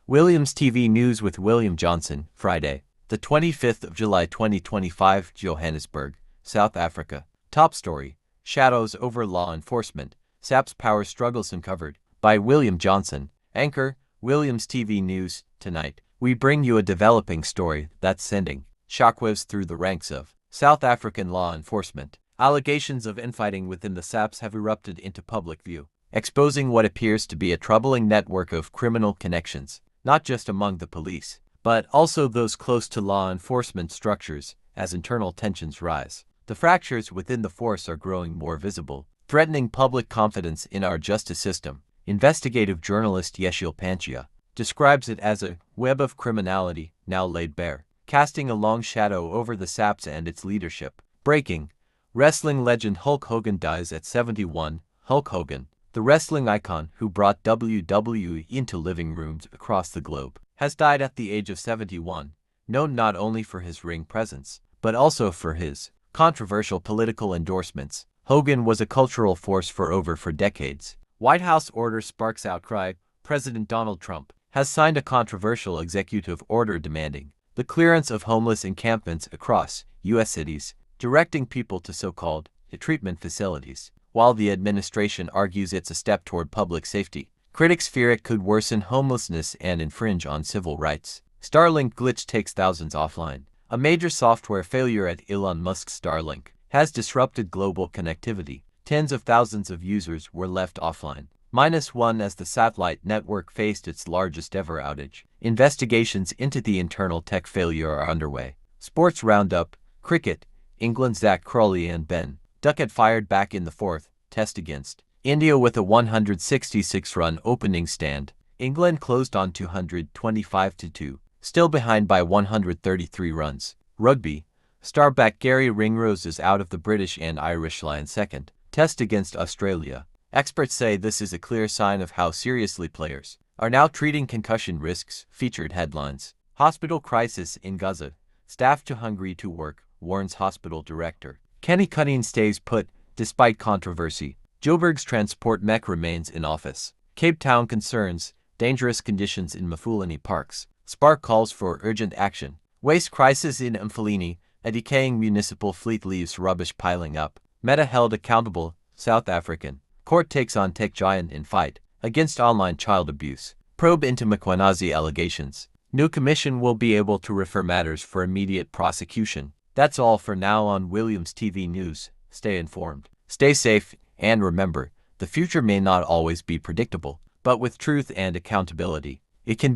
Williams TV News with William Johnson, Friday, the 25th of July 2025, Johannesburg, South Africa. Top story: Shadows over law enforcement. SAPS power struggles uncovered. By William Johnson. Anchor, Williams TV News. Tonight, we bring you a developing story that's sending shockwaves through the ranks of South African law enforcement. Allegations of infighting within the SAPS have erupted into public view, exposing what appears to be a troubling network of criminal connections, not just among the police, but also those close to law enforcement structures. As internal tensions rise, the fractures within the force are growing more visible, threatening public confidence in our justice system. Investigative journalist Yeshil Panchia describes it as a web of criminality now laid bare, casting a long shadow over the SAPS and its leadership. Breaking: wrestling legend Hulk Hogan dies at 71. Hulk Hogan, the wrestling icon who brought WWE into living rooms across the globe, has died at the age of 71, known not only for his ring presence, but also for his controversial political endorsements. Hogan was a cultural force for over 4 decades. White House order sparks outcry. President Donald Trump has signed a controversial executive order demanding the clearance of homeless encampments across U.S. cities, directing people to so-called treatment facilities. While the administration argues it's a step toward public safety, critics fear it could worsen homelessness and infringe on civil rights. Starlink glitch takes thousands offline. A major software failure at Elon Musk's Starlink has disrupted global connectivity. Tens of thousands of users were left offline, -1 as the satellite network faced its largest ever outage. Investigations into the internal tech failure are underway. Sports roundup: cricket. England's Zach Crawley and Ben Duckett fired back in the 4th Test against India with a 166-run opening stand. England closed on 225-2, still behind by 133 runs. Rugby. Star back Gary Ringrose is out of the British and Irish Lions' 2nd Test against Australia. Experts say this is a clear sign of how seriously players are now treating concussion risks. Featured headlines: hospital crisis in Gaza. Staff too hungry to work, warns hospital director. Kenny Cunning stays put, despite controversy. Joburg's transport mech remains in office. Cape Town concerns: dangerous conditions in Mafulani parks. Spark calls for urgent action. Waste crisis in Mfuleni. A decaying municipal fleet leaves rubbish piling up. Meta held accountable. South African court takes on tech giant in fight against online child abuse. Probe into Mkhwanazi allegations. New commission will be able to refer matters for immediate prosecution. That's all for now on Williams TV News. Stay informed, stay safe, and remember, the future may not always be predictable, but with truth and accountability, it can be.